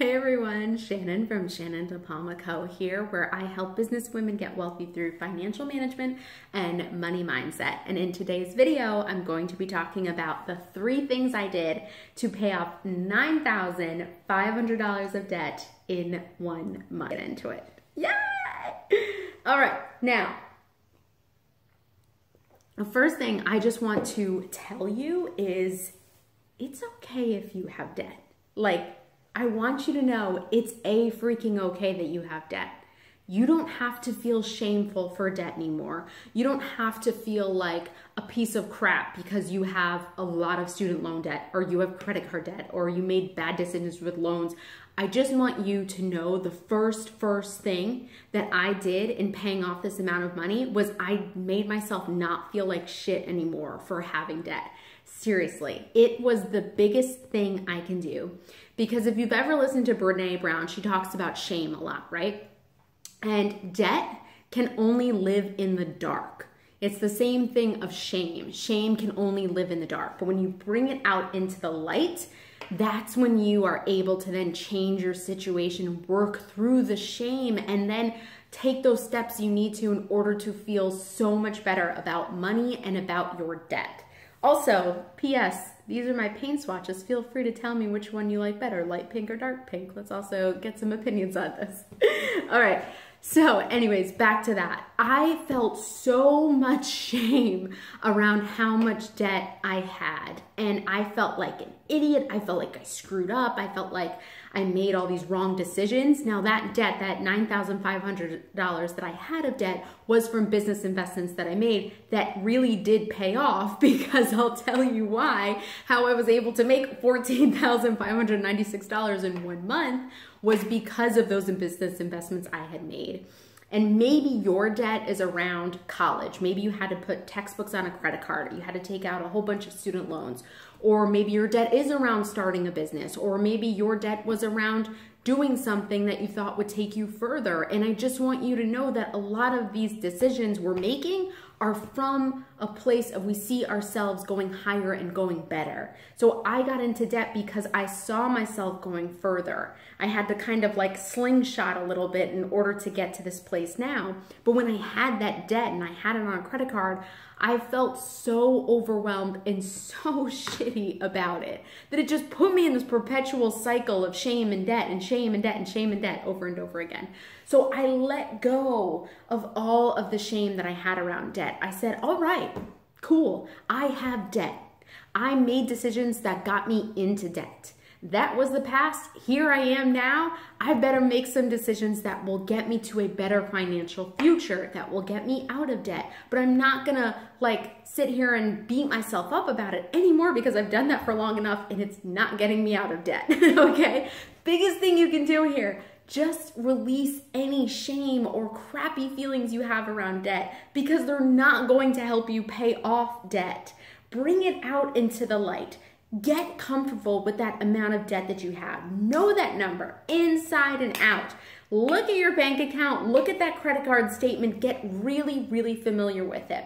Hey everyone, Shannon from Shannon De Palma Co. here, where I help business women get wealthy through financial management and money mindset. And in today's video, I'm going to be talking about the 3 things I did to pay off $9,500 of debt in 1 month. Get into it. Yay! All right, now, the first thing I just want to tell you is it's okay if you have debt. I want you to know it's freaking okay that you have debt. You don't have to feel shameful for debt anymore. You don't have to feel like a piece of crap because you have a lot of student loan debt, or you have credit card debt, or you made bad decisions with loans. I just want you to know the first thing that I did in paying off this amount of money was I made myself not feel like shit anymore for having debt. Seriously, it was the biggest thing I can do. Because if you've ever listened to Brene Brown, she talks about shame a lot, right? And debt can only live in the dark. It's the same thing of shame. Shame can only live in the dark. But when you bring it out into the light, that's when you are able to then change your situation, work through the shame, and then take those steps you need to in order to feel so much better about money and about your debt. Also, P.S., these are my paint swatches. Feel free to tell me which one you like better, light pink or dark pink. Let's also get some opinions on this. All right, so anyways, back to that. I felt so much shame around how much debt I had, and I felt like an idiot. I felt like I screwed up. I felt like I made all these wrong decisions. Now that debt, that $9,500 that I had of debt, was from business investments that I made that really did pay off, because I'll tell you why. How I was able to make $14,596 in 1 month was because of those business investments I had made. And maybe your debt is around college. Maybe you had to put textbooks on a credit card, or you had to take out a whole bunch of student loans. Or maybe your debt is around starting a business, or maybe your debt was around doing something that you thought would take you further. And I just want you to know that a lot of these decisions we're making are from a place of we see ourselves going higher and going better. So I got into debt because I saw myself going further. I had to kind of like slingshot a little bit in order to get to this place now. But when I had that debt and I had it on a credit card, I felt so overwhelmed and so shitty about it that it just put me in this perpetual cycle of shame and debt and shame and debt and shame and debt over and over again. So I let go of all of the shame that I had around debt. I said, all right, cool, I have debt. I made decisions that got me into debt. That was the past. Here I am now. I better make some decisions that will get me to a better financial future, that will get me out of debt. But I'm not gonna sit here and beat myself up about it anymore, because I've done that for long enough and it's not getting me out of debt, okay? Biggest thing you can do here, just release any shame or crappy feelings you have around debt, because they're not going to help you pay off debt. Bring it out into the light. Get comfortable with that amount of debt that you have. Know that number inside and out. Look at your bank account. Look at that credit card statement. Get really familiar with it.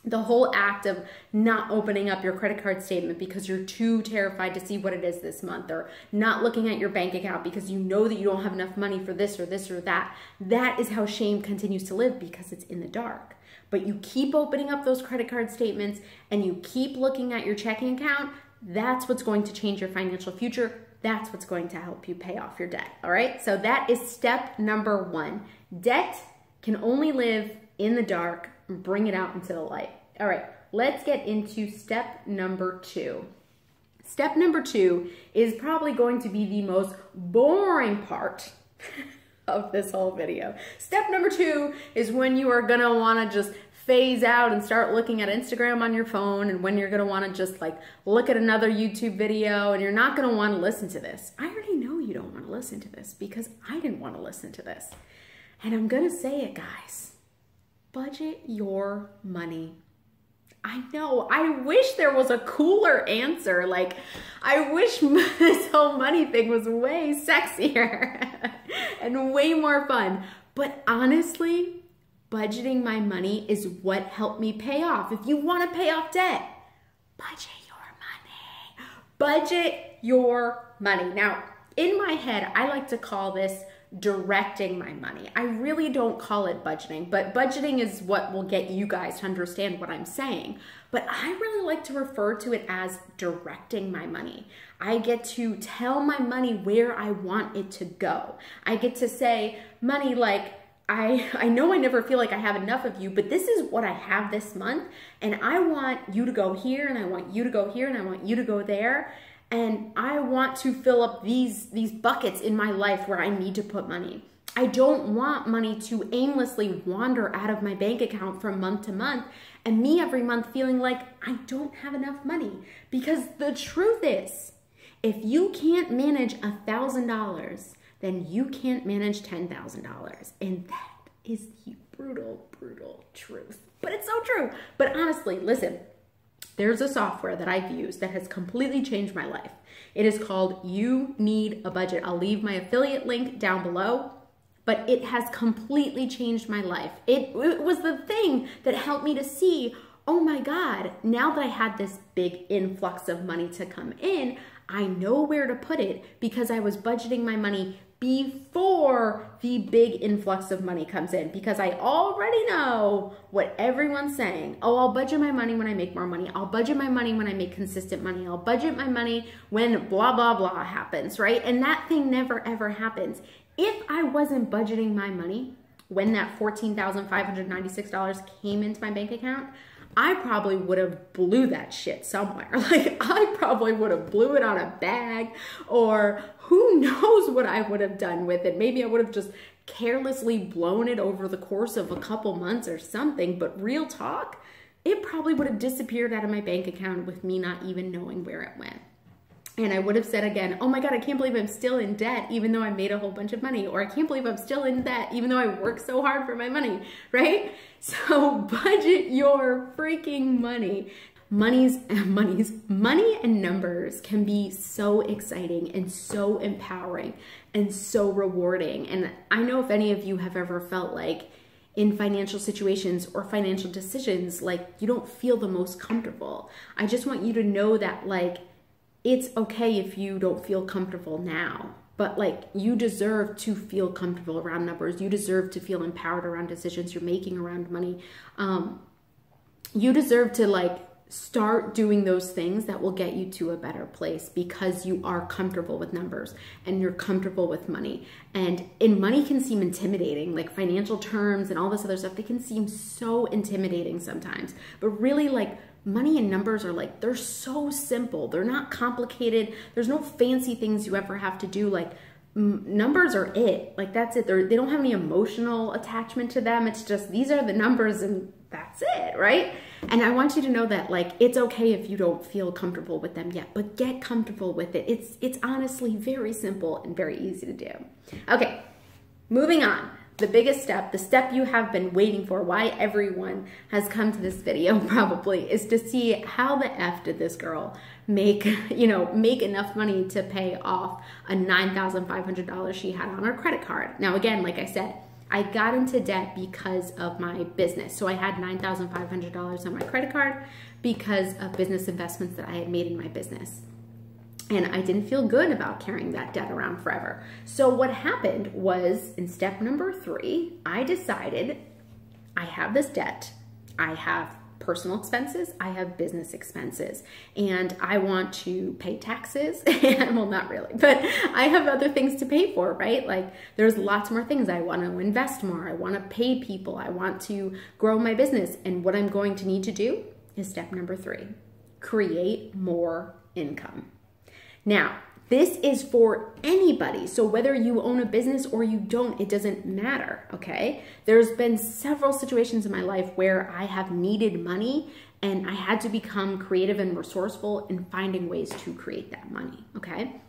The whole act of not opening up your credit card statement because you're too terrified to see what it is this month, or not looking at your bank account because you know that you don't have enough money for this or this or that. That is how shame continues to live, because it's in the dark. But you keep opening up those credit card statements and you keep looking at your checking account. That's what's going to change your financial future. That's what's going to help you pay off your debt, all right? So that is step number 1. Debt can only live in the dark. Bring it out into the light. All right, let's get into step number 2. Step number 2 is probably going to be the most boring part of this whole video. Step number 2 is when you are gonna wanna just phase out and start looking at Instagram on your phone, and when you're gonna wanna just look at another YouTube video, and you're not gonna wanna listen to this. I already know you don't wanna listen to this, because I didn't wanna listen to this. And I'm gonna say it, guys. Budget your money. I know, I wish there was a cooler answer. I wish this whole money thing was way sexier and way more fun. But honestly, budgeting my money is what helped me pay off. If you want to pay off debt, budget your money. Budget your money. Now, in my head, I like to call this directing my money. I really don't call it budgeting, but budgeting is what will get you guys to understand what I'm saying. But I really like to refer to it as directing my money. I get to tell my money where I want it to go. I get to say, money, like, I know I never feel like I have enough of you, but this is what I have this month, and I want you to go here, and I want you to go here, and I want you to go there. And I want to fill up these buckets in my life where I need to put money. I don't want money to aimlessly wander out of my bank account from month to month and me every month feeling like I don't have enough money. Because the truth is, if you can't manage $1,000, then you can't manage $10,000. And that is the brutal, brutal truth. But it's so true. But honestly, listen. There's a software that I've used that has completely changed my life. It is called You Need a Budget. I'll leave my affiliate link down below, but it has completely changed my life. It was the thing that helped me to see, oh my God, now that I had this big influx of money to come in, I know where to put it because I was budgeting my money before the big influx of money comes in, because I already know what everyone's saying. Oh, I'll budget my money when I make more money. I'll budget my money when I make consistent money. I'll budget my money when blah, blah, blah happens, right? And that thing never, ever happens. If I wasn't budgeting my money when that $14,596 came into my bank account, I probably would have blew that shit somewhere. Like, I probably would have blew it on a bag, or who knows what I would have done with it. Maybe I would have just carelessly blown it over the course of a couple months or something. But real talk, it probably would have disappeared out of my bank account with me not even knowing where it went. And I would have said again, oh my God, I can't believe I'm still in debt even though I made a whole bunch of money. Or I can't believe I'm still in debt even though I worked so hard for my money, right? So budget your freaking money. Money and numbers can be so exciting and so empowering and so rewarding. And I know if any of you have ever felt like in financial situations or financial decisions, like you don't feel the most comfortable. I just want you to know that, like, it's okay if you don't feel comfortable now, but like you deserve to feel comfortable around numbers. You deserve to feel empowered around decisions you're making around money. You deserve to like start doing those things that will get you to a better place because you are comfortable with numbers and you're comfortable with money. And money can seem intimidating, like financial terms and all this other stuff, they can seem so intimidating sometimes, but really like money and numbers are like, they're so simple. They're not complicated. There's no fancy things you ever have to do. Like numbers are it. Like that's it. They don't have any emotional attachment to them. It's just, these are the numbers and that's it, right? And I want you to know that like, it's okay if you don't feel comfortable with them yet, but get comfortable with it. It's honestly very simple and very easy to do. Okay, moving on. The biggest step, the step you have been waiting for, why everyone has come to this video probably, is to see how the F did this girl make enough money to pay off a $9,500 she had on her credit card. Now again, like I said, I got into debt because of my business. So I had $9,500 on my credit card because of business investments that I had made in my business. And I didn't feel good about carrying that debt around forever. So what happened was, in step number 3, I decided I have this debt. I have personal expenses. I have business expenses. And I want to pay taxes. And, well, not really, but I have other things to pay for, right? Like there's lots more things. I want to invest more. I want to pay people. I want to grow my business. And what I'm going to need to do is step number 3, create more income. Now, this is for anybody. So whether you own a business or you don't, it doesn't matter, okay? There's been several situations in my life where I have needed money and I had to become creative and resourceful in finding ways to create that money, okay?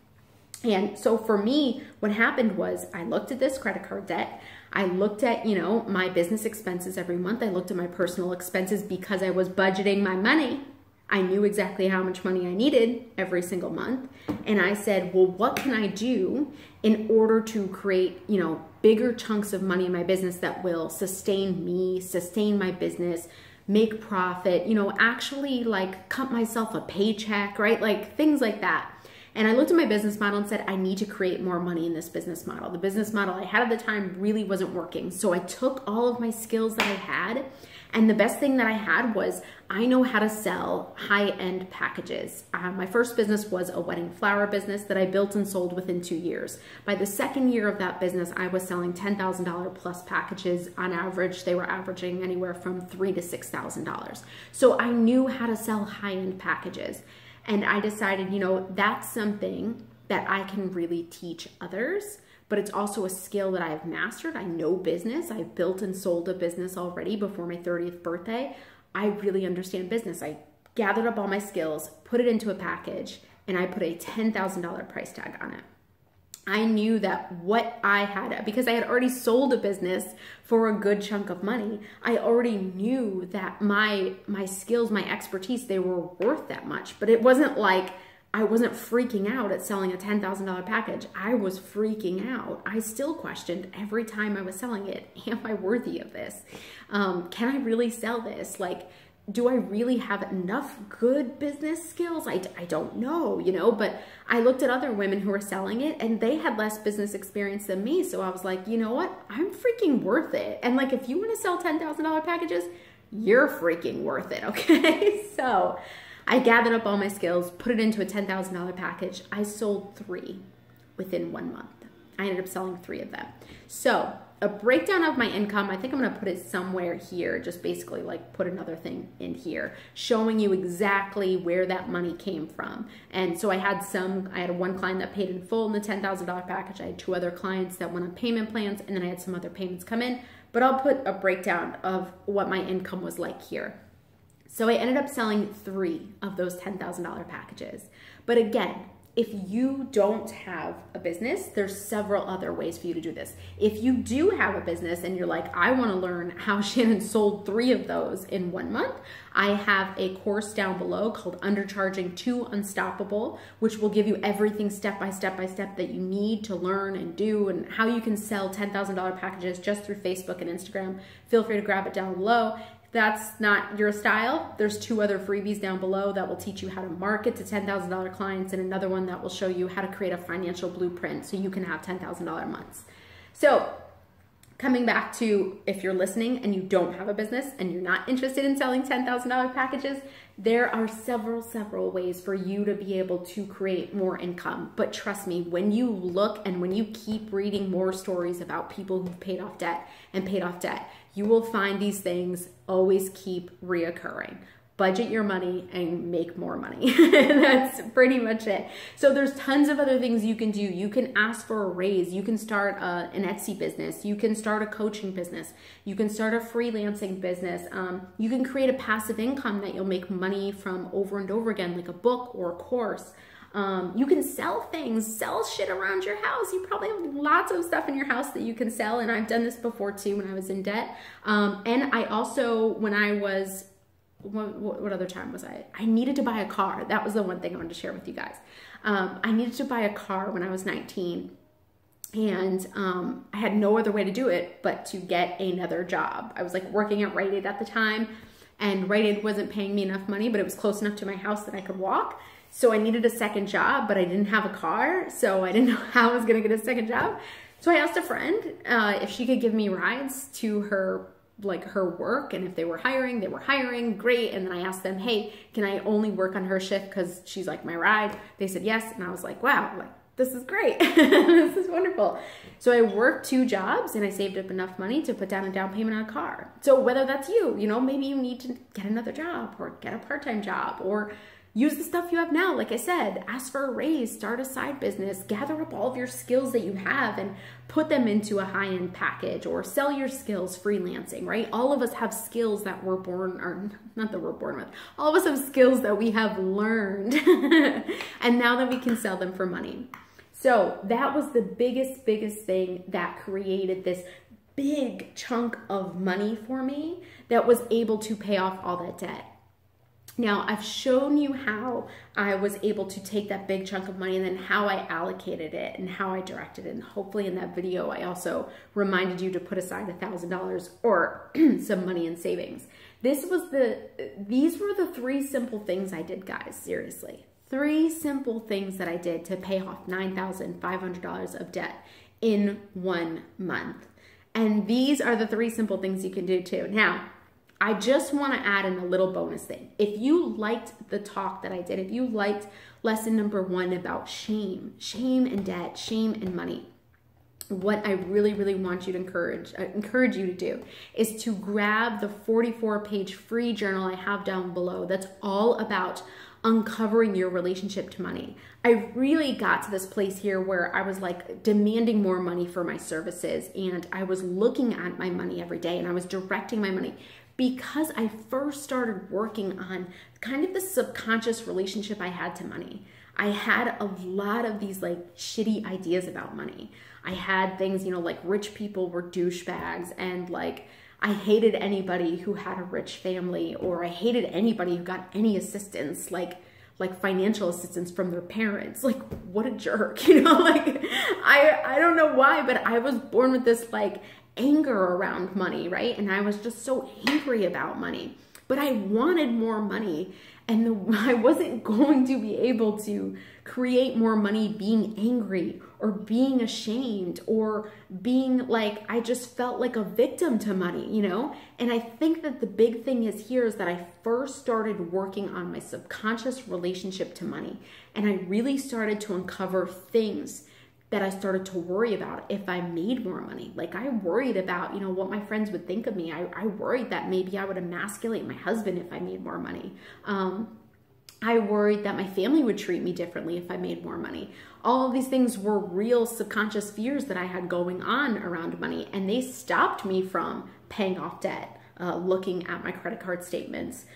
And so for me, what happened was I looked at this credit card debt. I looked at, my business expenses every month. I looked at my personal expenses because I was budgeting my money. I knew exactly how much money I needed every single month. And I said, well, what can I do in order to create, bigger chunks of money in my business that will sustain me, sustain my business, make profit, actually like cut myself a paycheck, right? Like things like that. And I looked at my business model and said, I need to create more money in this business model. The business model I had at the time really wasn't working. So I took all of my skills that I had, and the best thing that I had was I know how to sell high-end packages. My first business was a wedding flower business that I built and sold within 2 years. By the second year of that business, I was selling $10,000 plus packages. On average, they were averaging anywhere from $3,000 to $6,000. So I knew how to sell high-end packages. And I decided, you know, that's something that I can really teach others, but it's also a skill that I've mastered. I know business. I've built and sold a business already before my 30th birthday. I really understand business. I gathered up all my skills, put it into a package, and I put a $10,000 price tag on it. I knew that what I had, because I had already sold a business for a good chunk of money, I already knew that my skills, my expertise, they were worth that much. But it wasn't like I wasn't freaking out at selling a $10,000 package. I was freaking out. I still questioned every time I was selling it, am I worthy of this? Can I really sell this? Like, do I really have enough good business skills? I don't know, you know, but I looked at other women who were selling it and they had less business experience than me. So I was like, you know what? I'm freaking worth it. And like, if you want to sell $10,000 packages, you're freaking worth it. Okay. So I gathered up all my skills, put it into a $10,000 package. I sold 3 within 1 month. I ended up selling 3 of them. So a breakdown of my income, I think I'm gonna put it somewhere here, just basically like put another thing in here, showing you exactly where that money came from. And so I had one client that paid in full in the $10,000 package. I had 2 other clients that went on payment plans, and then I had some other payments come in, but I'll put a breakdown of what my income was like here. So I ended up selling 3 of those $10,000 packages. But again, if you don't have a business, there's several other ways for you to do this. If you do have a business and you're like, I want to learn how Shannon sold 3 of those in 1 month, I have a course down below called Undercharging to Unstoppable, which will give you everything step by step that you need to learn and do, and how you can sell $10,000 packages just through Facebook and Instagram. Feel free to grab it down below. That's not your style, there's 2 other freebies down below that will teach you how to market to $10,000 clients, and another one that will show you how to create a financial blueprint so you can have $10,000 months. So coming back to, if you're listening and you don't have a business and you're not interested in selling $10,000 packages, there are several ways for you to be able to create more income. But trust me, when you look and when you keep reading more stories about people who've paid off debt and paid off debt, you will find these things always keep reoccurring. Budget your money and make more money. That's pretty much it. So there's tons of other things you can do. You can ask for a raise. You can start an Etsy business. You can start a coaching business. You can start a freelancing business. You can create a passive income that you'll make money from over and over again, like a book or a course. You can sell things, sell shit around your house. You probably have lots of stuff in your house that you can sell. And I've done this before too when I was in debt. And I also, when I was, what other time was I? I needed to buy a car. That was the one thing I wanted to share with you guys. I needed to buy a car when I was 19. And I had no other way to do it but to get another job. I was like working at Rite Aid at the time, and Rite Aid wasn't paying me enough money, but it was close enough to my house that I could walk. So I needed a second job, but I didn't have a car, so I didn't know how I was gonna get a second job. So I asked a friend if she could give me rides to her work, and if they were hiring, great. And then I asked them, hey, can I only work on her shift because she's like my ride? They said yes, and I was like, wow, like this is great. This is wonderful. So I worked 2 jobs and I saved up enough money to put down a down payment on a car. So whether that's you know, maybe you need to get another job or get a part-time job, or use the stuff you have now. Like I said, ask for a raise, start a side business, gather up all of your skills that you have and put them into a high-end package, or sell your skills freelancing, right? All of us have skills that we're born, or not that we're born with, all of us have skills that we have learned and now that we can sell them for money. So that was the biggest thing that created this big chunk of money for me that was able to pay off all that debt. Now, I've shown you how I was able to take that big chunk of money and then how I allocated it and how I directed it. And hopefully in that video, I also reminded you to put aside $1,000 or some money in savings. These were the 3 simple things I did, guys, seriously. 3 simple things that I did to pay off $9,500 of debt in 1 month. And these are the 3 simple things you can do too. Now, I just want to add in a little bonus thing. If you liked the talk that I did, if you liked lesson number 1 about shame and debt, shame and money, what I really, really want you to encourage you to do is to grab the 44-page free journal I have down below that's all about uncovering your relationship to money. I really got to this place here where I was like demanding more money for my services, and I was looking at my money every day and I was directing my money because I first started working on kind of the subconscious relationship I had to money. I had a lot of these like shitty ideas about money. I had things, like rich people were douchebags, and like I hated anybody who had a rich family, or I hated anybody who got any assistance, like financial assistance from their parents. Like, what a jerk, like I don't know why, but I was born with this like anger around money, right? And I was just so angry about money, but I wanted more money, and I wasn't going to be able to create more money being angry or being ashamed or being like, I just felt like a victim to money, And I think that the big thing is that I first started working on my subconscious relationship to money, and I really started to uncover things that I started to worry about if I made more money. Like I worried about, what my friends would think of me. I worried that maybe I would emasculate my husband if I made more money. I worried that my family would treat me differently if I made more money. All of these things were real subconscious fears that I had going on around money, and they stopped me from paying off debt, looking at my credit card statements,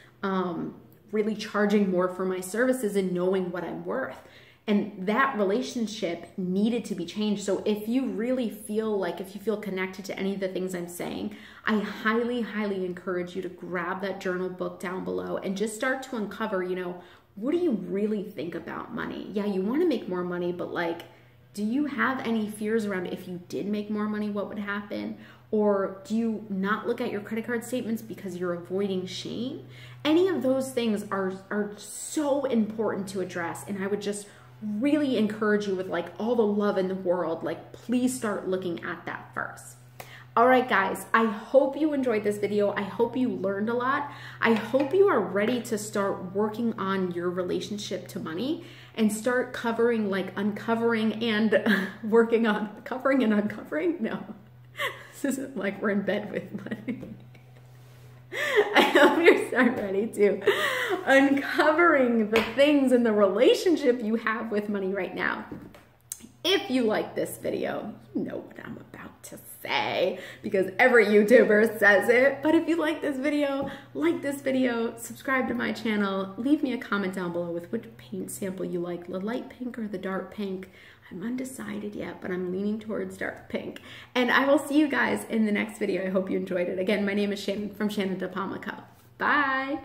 really charging more for my services and knowing what I'm worth. And that relationship needed to be changed. So if you really feel connected to any of the things I'm saying, I highly, highly encourage you to grab that journal book down below and just start to uncover, what do you really think about money? Yeah, you want to make more money, but like, do you have any fears around if you did make more money, what would happen? Or do you not look at your credit card statements because you're avoiding shame? Any of those things are so important to address, and I would just really encourage you with like all the love in the world, like please start looking at that first. All right, guys, I hope you enjoyed this video. I hope you learned a lot. I hope you are ready to start working on your relationship to money and start uncovering and uncovering. No, this isn't like we're in bed with money. I hope you're ready to uncovering the things in the relationship you have with money right now. If you like this video, you know what I'm about to say because every YouTuber says it. But if you like this video, subscribe to my channel, leave me a comment down below with which paint sample you like, the light pink or the dark pink. I'm undecided yet, but I'm leaning towards dark pink. And I will see you guys in the next video. I hope you enjoyed it. Again, my name is Shannon from Shannon De Palma Co. Bye.